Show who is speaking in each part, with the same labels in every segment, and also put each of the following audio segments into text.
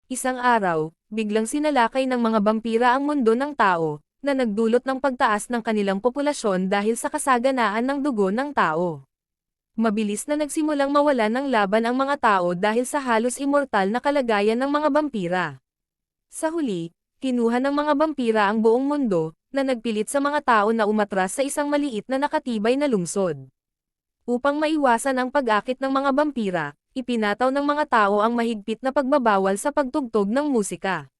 Speaker 1: Isang araw, biglang sinalakay ng mga vampira ang mundo ng tao, na nagdulot ng pagtaas ng kanilang populasyon dahil sa kasaganaan ng dugo ng tao. Mabilis na nagsimulang mawalan ng laban ang mga tao dahil sa halos immortal na kalagayan ng mga vampira. Sa huli, kinuha ng mga vampira ang buong mundo, na nagpilit sa mga tao na umatras sa isang maliit na nakatibay na lungsod. Upang maiwasan ang pag-akit ng mga vampira, ipinataw ng mga tao ang mahigpit na pagbabawal sa pagtugtog ng musika.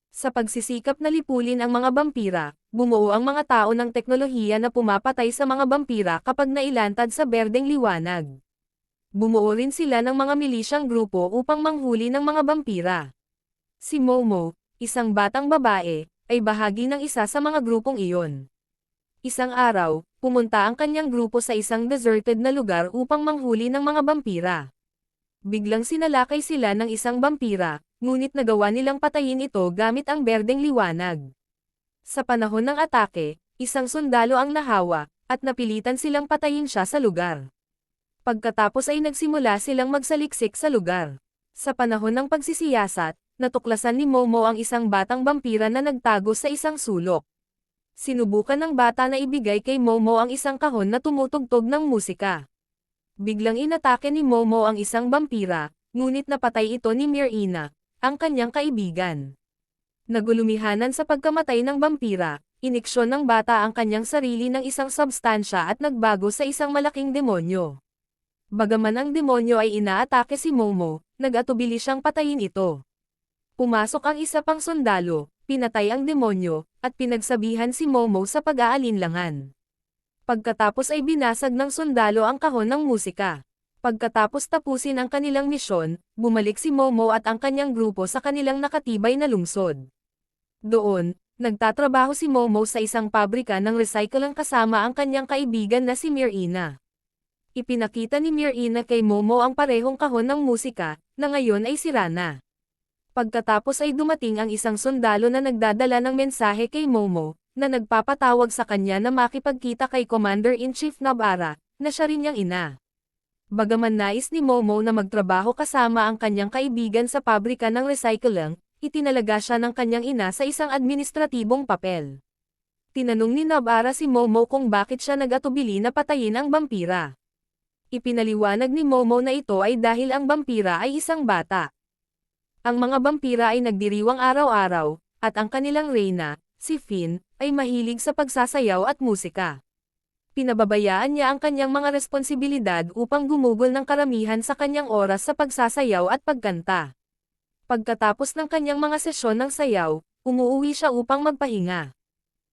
Speaker 1: Sa pagsisikap na lipulin ang mga vampira, bumuo ang mga tao ng teknolohiya na pumapatay sa mga vampira kapag nailantad sa berdeng liwanag. Bumuo rin sila ng mga milisyang grupo upang manghuli ng mga vampira. Si Momo, isang batang babae, ay bahagi ng isa sa mga grupong iyon. Isang araw, pumunta ang kanyang grupo sa isang deserted na lugar upang manghuli ng mga vampira. Biglang sinalakay sila ng isang vampira, ngunit nagawa nilang patayin ito gamit ang berdeng liwanag. Sa panahon ng atake, isang sundalo ang nahawa, at napilitan silang patayin siya sa lugar. Pagkatapos ay nagsimula silang magsaliksik sa lugar. Sa panahon ng pagsisiyasat, natuklasan ni Momo ang isang batang vampira na nagtago sa isang sulok. Sinubukan ng bata na ibigay kay Momo ang isang kahon na tumutugtog ng musika. Biglang inatake ni Momo ang isang vampira, ngunit napatay ito ni Mirina, ang kanyang kaibigan. Nagulumihanan sa pagkamatay ng vampira, iniksyon ng bata ang kanyang sarili ng isang substansya at nagbago sa isang malaking demonyo. Bagaman ang demonyo ay inaatake si Momo, nag-atubili siyang patayin ito. Pumasok ang isa pang sundalo, pinatay ang demonyo, at pinagsabihan si Momo sa pag-aalinlangan. Pagkatapos ay binasag ng sundalo ang kahon ng musika. Pagkatapos tapusin ang kanilang misyon, bumalik si Momo at ang kanyang grupo sa kanilang nakatibay na lungsod. Doon, nagtatrabaho si Momo sa isang pabrika ng recycling kasama ang kanyang kaibigan na si Mirina. Ipinakita ni Mirina kay Momo ang parehong kahon ng musika, na ngayon ay sira na. Pagkatapos ay dumating ang isang sundalo na nagdadala ng mensahe kay Momo, na nagpapatawag sa kanya na makipagkita kay Commander-in-Chief Nobara, na siya rin niyang ina. Bagaman nais ni Momo na magtrabaho kasama ang kanyang kaibigan sa pabrika ng recycling, itinalaga siya ng kanyang ina sa isang administratibong papel. Tinanong ni Nobara si Momo kung bakit siya nag-atubili na patayin ang vampira. Ipinaliwanag ni Momo na ito ay dahil ang vampira ay isang bata. Ang mga vampira ay nagdiriwang araw-araw, at ang kanilang reyna, si Finn, ay mahilig sa pagsasayaw at musika. Pinababayaan niya ang kanyang mga responsibilidad upang gumugol ng karamihan sa kanyang oras sa pagsasayaw at pagkanta. Pagkatapos ng kanyang mga sesyon ng sayaw, umuuwi siya upang magpahinga.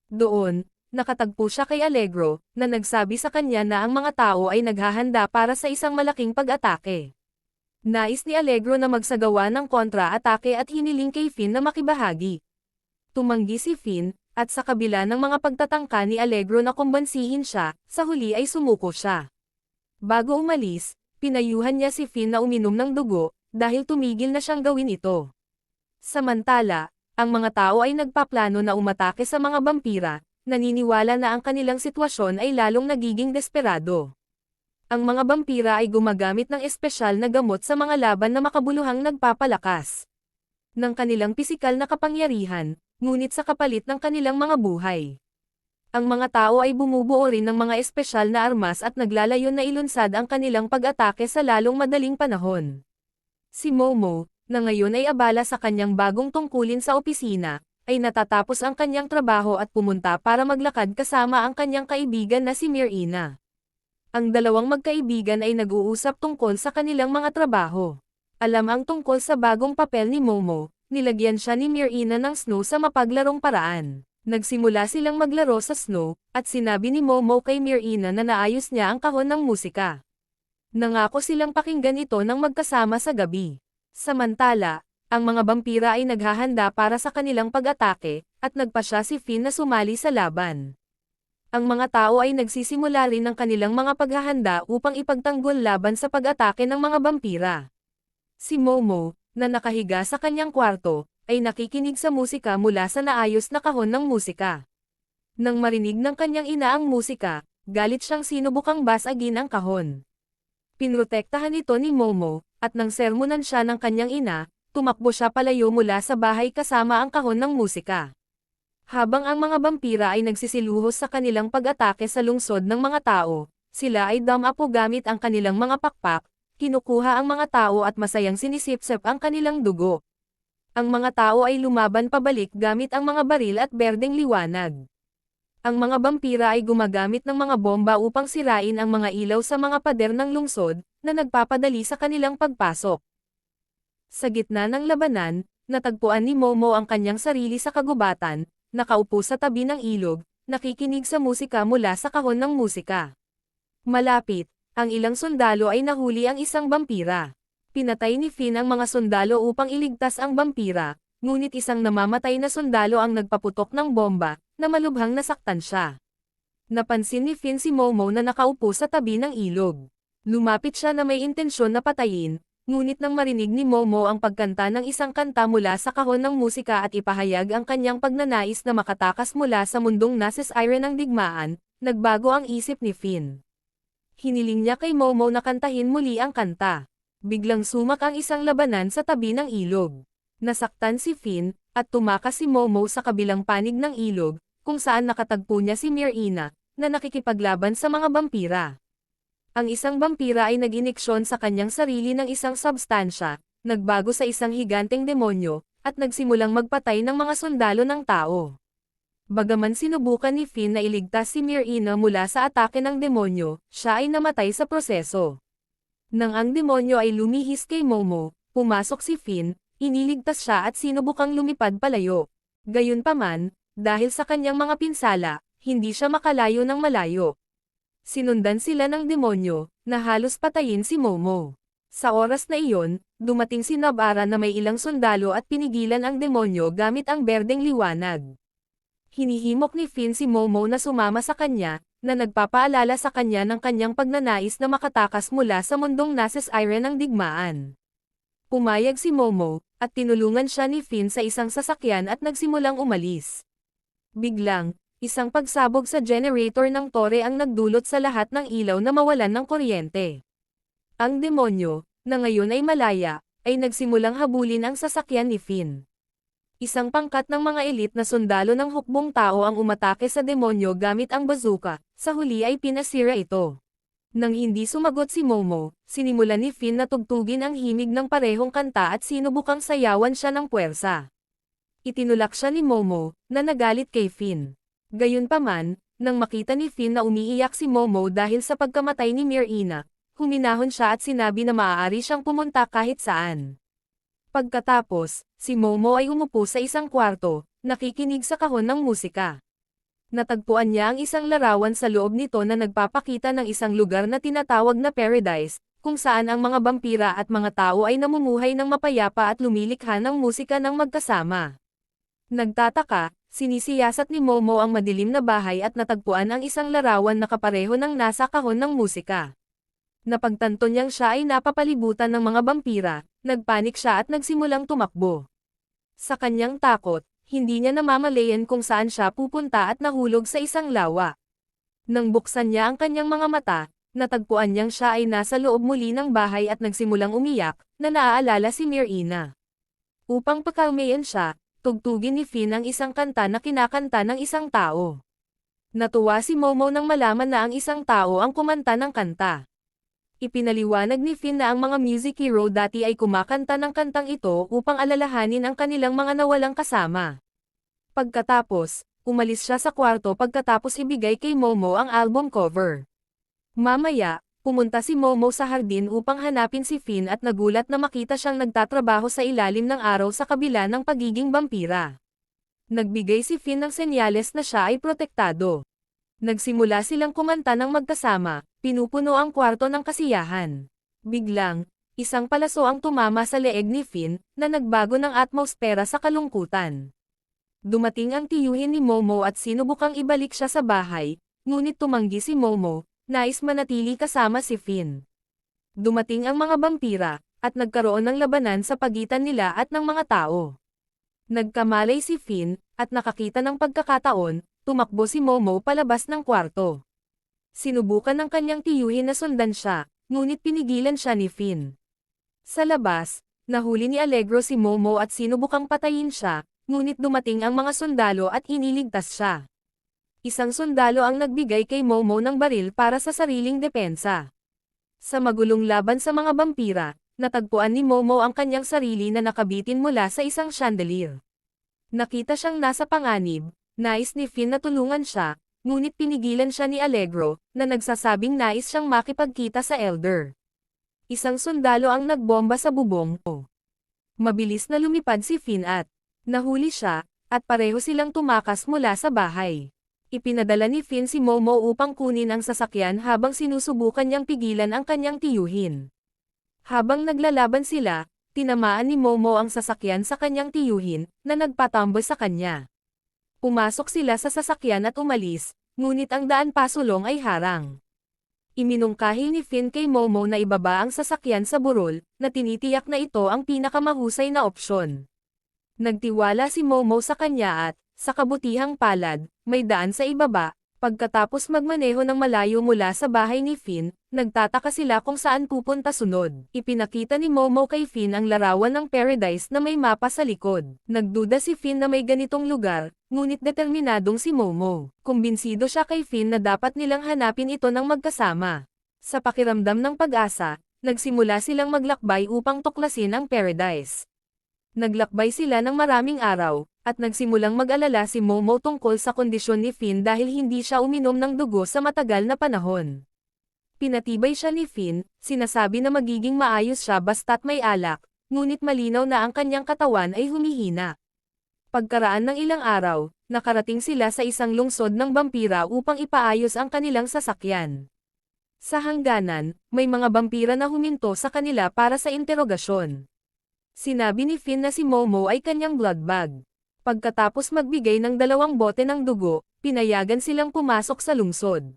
Speaker 1: Doon, nakatagpo siya kay Allegro, na nagsabi sa kanya na ang mga tao ay naghahanda para sa isang malaking pag-atake. Nais ni Allegro na magsagawa ng kontra-atake at hiniling kay Finn na makibahagi. Tumanggi si Finn, at sa kabila ng mga pagtatangka ni Allegro na kumbansihin siya, sa huli ay sumuko siya. Bago umalis, pinayuhan niya si Finn na uminom ng dugo, dahil tumigil na siyang gawin ito. Samantala, ang mga tao ay nagpaplano na umatake sa mga vampira, naniniwala na ang kanilang sitwasyon ay lalong nagiging desperado. Ang mga vampira ay gumagamit ng espesyal na gamot sa mga laban na makabuluhang nagpapalakas ng kanilang pisikal na kapangyarihan, ngunit sa kapalit ng kanilang mga buhay. Ang mga tao ay bumubuo rin ng mga espesyal na armas at naglalayon na ilunsad ang kanilang pag-atake sa lalong madaling panahon. Si Momo, na ngayon ay abala sa kanyang bagong tungkulin sa opisina, ay natatapos ang kanyang trabaho at pumunta para maglakad kasama ang kanyang kaibigan na si Mirina. Ang dalawang magkaibigan ay nag-uusap tungkol sa kanilang mga trabaho. Alam ang tungkol sa bagong papel ni Momo, nilagyan siya ni Mirina ng snow sa mapaglarong paraan. Nagsimula silang maglaro sa snow, at sinabi ni Momo kay Mirina na naayos niya ang kahon ng musika. Nangako silang pakinggan ito ng magkasama sa gabi. Samantala, ang mga vampira ay naghahanda para sa kanilang pag-atake, at nagpasya si Finn na sumali sa laban. Ang mga tao ay nagsisimula rin ng kanilang mga paghahanda upang ipagtanggol laban sa pag-atake ng mga vampira. Si Momo, na nakahiga sa kanyang kwarto, ay nakikinig sa musika mula sa naayos na kahon ng musika. Nang marinig ng kanyang ina ang musika, galit siyang sinubukang basagin ang kahon. Pinrotektahan ito ni Momo, at nang sermonan siya ng kanyang ina, tumakbo siya palayo mula sa bahay kasama ang kahon ng musika. Habang ang mga vampira ay nagsisiluhos sa kanilang pag-atake sa lungsod ng mga tao, sila ay damapo gamit ang kanilang mga pakpak, kinukuha ang mga tao at masayang sinisipsip ang kanilang dugo. Ang mga tao ay lumaban pabalik gamit ang mga baril at berdeng liwanag. Ang mga vampira ay gumagamit ng mga bomba upang sirain ang mga ilaw sa mga pader ng lungsod, na nagpapadali sa kanilang pagpasok. Sa gitna ng labanan, natagpuan ni Momo ang kanyang sarili sa kagubatan, nakaupo sa tabi ng ilog, nakikinig sa musika mula sa kahon ng musika. Malapit, ang ilang sundalo ay nahuli ang isang vampira. Pinatay ni Finn ang mga sundalo upang iligtas ang vampira, ngunit isang namamatay na sundalo ang nagpaputok ng bomba, na malubhang nasaktan siya. Napansin ni Finn si Momo na nakaupo sa tabi ng ilog. Lumapit siya na may intensyon na patayin, ngunit nang marinig ni Momo ang pagkanta ng isang kanta mula sa kahon ng musika at ipahayag ang kanyang pagnanais na makatakas mula sa mundong nasa siren ng digmaan, nagbago ang isip ni Finn. Hiniling niya kay Momo na kantahin muli ang kanta. Biglang sumak ang isang labanan sa tabi ng ilog. Nasaktan si Finn, at tumakas si Momo sa kabilang panig ng ilog, kung saan nakatagpo niya si Myrina, na nakikipaglaban sa mga vampira. Ang isang vampira ay nag-iniksyon sa kanyang sarili ng isang substansya, nagbago sa isang higanteng demonyo, at nagsimulang magpatay ng mga sundalo ng tao. Bagaman sinubukan ni Finn na iligtas si Myrina mula sa atake ng demonyo, siya ay namatay sa proseso. Nang ang demonyo ay lumihis kay Momo, pumasok si Finn, iniligtas siya at sinubukang lumipad palayo. Gayunpaman, dahil sa kanyang mga pinsala, hindi siya makalayo ng malayo. Sinundan sila ng demonyo, na halos patayin si Momo. Sa oras na iyon, dumating si Nobara na may ilang sundalo at pinigilan ang demonyo gamit ang berdeng liwanag. Hinihimok ni Finn si Momo na sumama sa kanya, na nagpapaalala sa kanya ng kanyang pagnanais na makatakas mula sa mundong nasa siren ng digmaan. Pumayag si Momo, at tinulungan siya ni Finn sa isang sasakyan at nagsimulang umalis. Biglang, isang pagsabog sa generator ng tore ang nagdulot sa lahat ng ilaw na mawalan ng kuryente. Ang demonyo, na ngayon ay malaya, ay nagsimulang habulin ang sasakyan ni Finn. Isang pangkat ng mga elit na sundalo ng hukbong tao ang umatake sa demonyo gamit ang bazooka, sa huli ay pinasira ito. Nang hindi sumagot si Momo, sinimulan ni Finn na tugtugin ang himig ng parehong kanta at sinubukang sayawan siya ng puwersa. Itinulak siya ni Momo, na nagalit kay Finn. Gayunpaman, nang makita ni Finn na umiiyak si Momo dahil sa pagkamatay ni Myrina, huminahon siya at sinabi na maaari siyang pumunta kahit saan. Pagkatapos, si Momo ay umupo sa isang kwarto, nakikinig sa kahon ng musika. Natagpuan niya ang isang larawan sa loob nito na nagpapakita ng isang lugar na tinatawag na Paradise, kung saan ang mga vampira at mga tao ay namumuhay ng mapayapa at lumilikha ng musika ng magkasama. Nagtataka, sinisiyasat ni Momo ang madilim na bahay at natagpuan ang isang larawan na kapareho ng nasa kahon ng musika. Napagtanto niyang siya ay napapalibutan ng mga vampira, nagpanik siya at nagsimulang tumakbo. Sa kanyang takot, hindi niya namamalayan kung saan siya pupunta at nahulog sa isang lawa. Nang buksan niya ang kanyang mga mata, natagpuan niyang siya ay nasa loob muli ng bahay at nagsimulang umiyak, na naaalala si Myrina. Upang pakalmayan siya, tugtugin ni Finn ang isang kanta na kinakanta ng isang tao. Natuwa si Momo nang malaman na ang isang tao ang kumanta ng kanta. Ipinaliwanag ni Finn na ang mga music hero dati ay kumakanta ng kantang ito upang alalahanin ang kanilang mga nawalang kasama. Pagkatapos, umalis siya sa kwarto pagkatapos ibigay kay Momo ang album cover. Mamaya, pumunta si Momo sa hardin upang hanapin si Finn at nagulat na makita siyang nagtatrabaho sa ilalim ng araw sa kabila ng pagiging vampira. Nagbigay si Finn ng senyales na siya ay protektado. Nagsimula silang kumanta ng magkasama, pinupuno ang kwarto ng kasiyahan. Biglang, isang palaso ang tumama sa leeg ni Finn, na nagbago ng atmosfera sa kalungkutan. Dumating ang tiyuhin ni Momo at sinubukang ibalik siya sa bahay, ngunit tumanggi si Momo, nais manatili kasama si Finn. Dumating ang mga vampira, at nagkaroon ng labanan sa pagitan nila at ng mga tao. Nagkamalay si Finn, at nakakita ng pagkakataon, tumakbo si Momo palabas ng kwarto. Sinubukan ng kanyang tiyuhin na sundan siya, ngunit pinigilan siya ni Finn. Sa labas, Nahuli ni Allegro si Momo at sinubukang patayin siya, ngunit dumating ang mga sundalo at iniligtas siya. Isang sundalo ang nagbigay kay Momo ng baril para sa sariling depensa. Sa magulong laban sa mga vampira, natagpuan ni Momo ang kanyang sarili na nakabitin mula sa isang chandelier. Nakita siyang nasa panganib, nais ni Finn na tulungan siya, ngunit pinigilan siya ni Allegro, na nagsasabing nais siyang makipagkita sa Elder. Isang sundalo ang nagbomba sa bubong. Mabilis na lumipad si Finn at nahuli siya, at pareho silang tumakas mula sa bahay. Ipinadala ni Finn si Momo upang kunin ang sasakyan habang sinusubukan niyang pigilan ang kanyang tiyuhin. Habang naglalaban sila, tinamaan ni Momo ang sasakyan sa kanyang tiyuhin, na nagpatambo sa kanya. Pumasok sila sa sasakyan at umalis, ngunit ang daan pasulong ay harang. Iminungkahi ni Finn kay Momo na ibaba ang sasakyan sa burol, na tinitiyak na ito ang pinakamahusay na opsyon. Nagtiwala si Momo sa kanya at, sa kabutihang palad, may daan sa ibaba. Pagkatapos magmaneho ng malayo mula sa bahay ni Finn, nagtataka sila kung saan pupunta sunod. Ipinakita ni Momo kay Finn ang larawan ng paradise na may mapa sa likod. Nagduda si Finn na may ganitong lugar, ngunit determinadong si Momo. Kumbinsido siya kay Finn na dapat nilang hanapin ito ng magkasama. Sa pakiramdam ng pag-asa, nagsimula silang maglakbay upang tuklasin ang paradise. Naglakbay sila ng maraming araw, at nagsimulang mag-alala si Momo tungkol sa kondisyon ni Finn dahil hindi siya uminom ng dugo sa matagal na panahon. Pinatibay siya ni Finn, sinasabi na magiging maayos siya basta't may alak, ngunit malinaw na ang kanyang katawan ay humihina. Pagkaraan ng ilang araw, nakarating sila sa isang lungsod ng vampira upang ipaayos ang kanilang sasakyan. Sa hangganan, may mga vampira na huminto sa kanila para sa interogasyon. Sinabi ni Finn na si Momo ay kanyang blood bag. Pagkatapos magbigay ng 2 bote ng dugo, pinayagan silang pumasok sa lungsod.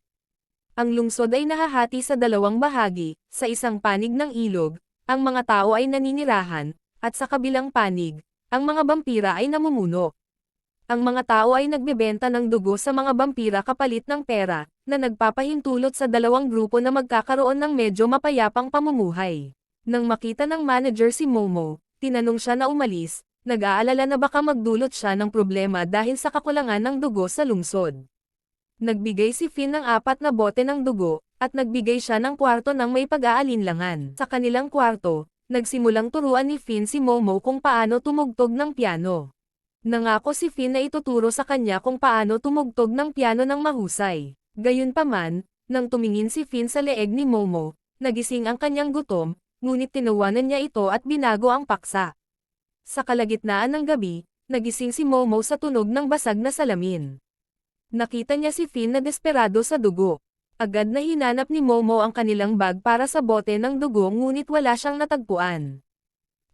Speaker 1: Ang lungsod ay nahahati sa 2 bahagi, sa isang panig ng ilog, ang mga tao ay naninirahan, at sa kabilang panig, ang mga vampira ay namumuno. Ang mga tao ay nagbebenta ng dugo sa mga vampira kapalit ng pera, na nagpapahintulot sa 2 grupo na magkakaroon ng medyo mapayapang pamumuhay. Nang makita ng manager si Momo, tinanong siya na umalis, nag-aalala na baka magdulot siya ng problema dahil sa kakulangan ng dugo sa lungsod. Nagbigay si Finn ng 4 na bote ng dugo, at nagbigay siya ng kwarto ng may pag-aalinlangan. Sa kanilang kwarto, nagsimulang turuan ni Finn si Momo kung paano tumugtog ng piano. Nangako si Finn na ituturo sa kanya kung paano tumugtog ng piano ng mahusay. Gayunpaman, nang tumingin si Finn sa leeg ni Momo, nagising ang kanyang gutom, ngunit tinawanan niya ito at binago ang paksa. Sa kalagitnaan ng gabi, nagising si Momo sa tunog ng basag na salamin. Nakita niya si Finn na desperado sa dugo. Agad na hinanap ni Momo ang kanilang bag para sa bote ng dugo ngunit wala siyang natagpuan.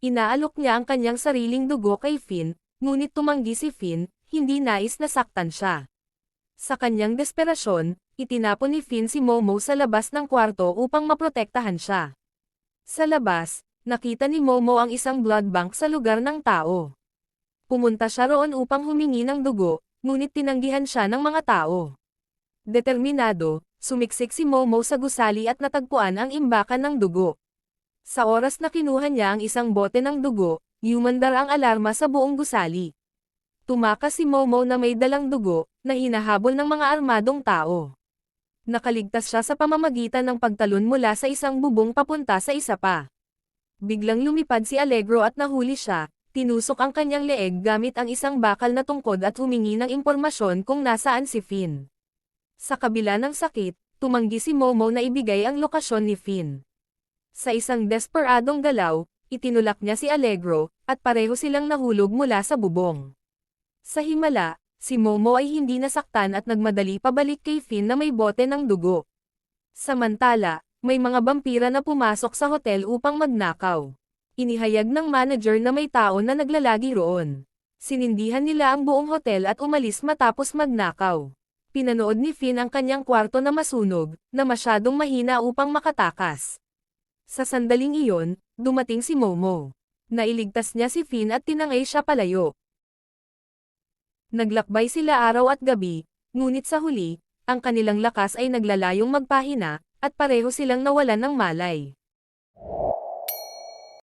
Speaker 1: Inaalok niya ang kanyang sariling dugo kay Finn, ngunit tumanggi si Finn, hindi nais na saktan siya. Sa kanyang desperasyon, itinapon ni Finn si Momo sa labas ng kwarto upang maprotektahan siya. Sa labas, nakita ni Momo ang isang blood bank sa lugar ng tao. Pumunta siya roon upang humingi ng dugo, ngunit tinanggihan siya ng mga tao. Determinado, sumiksik si Momo sa gusali at natagpuan ang imbakan ng dugo. Sa oras na kinuha niya ang isang bote ng dugo, humandar ang alarma sa buong gusali. Tumakas si Momo na may dalang dugo, na hinahabol ng mga armadong tao. Nakaligtas siya sa pamamagitan ng pagtalon mula sa isang bubong papunta sa isa pa. Biglang lumipad si Allegro at nahuli siya, tinusok ang kanyang leeg gamit ang isang bakal na tungkod at humingi ng impormasyon kung nasaan si Finn. Sa kabila ng sakit, tumanggi si Momo na ibigay ang lokasyon ni Finn. Sa isang desperadong galaw, itinulak niya si Allegro, at pareho silang nahulog mula sa bubong. Sa himala, si Momo ay hindi nasaktan at nagmadali pabalik kay Finn na may bote ng dugo. Samantala, may mga vampira na pumasok sa hotel upang magnakaw. Inihayag ng manager na may tao na naglalagi roon. Sinindihan nila ang buong hotel at umalis matapos magnakaw. Pinanood ni Finn ang kanyang kwarto na masunog, na masyadong mahina upang makatakas. Sa sandaling iyon, dumating si Momo. Nailigtas niya si Finn at tinangay siya palayo. Naglakbay sila araw at gabi, ngunit sa huli, ang kanilang lakas ay naglalayong magpahina, at pareho silang nawalan ng malay.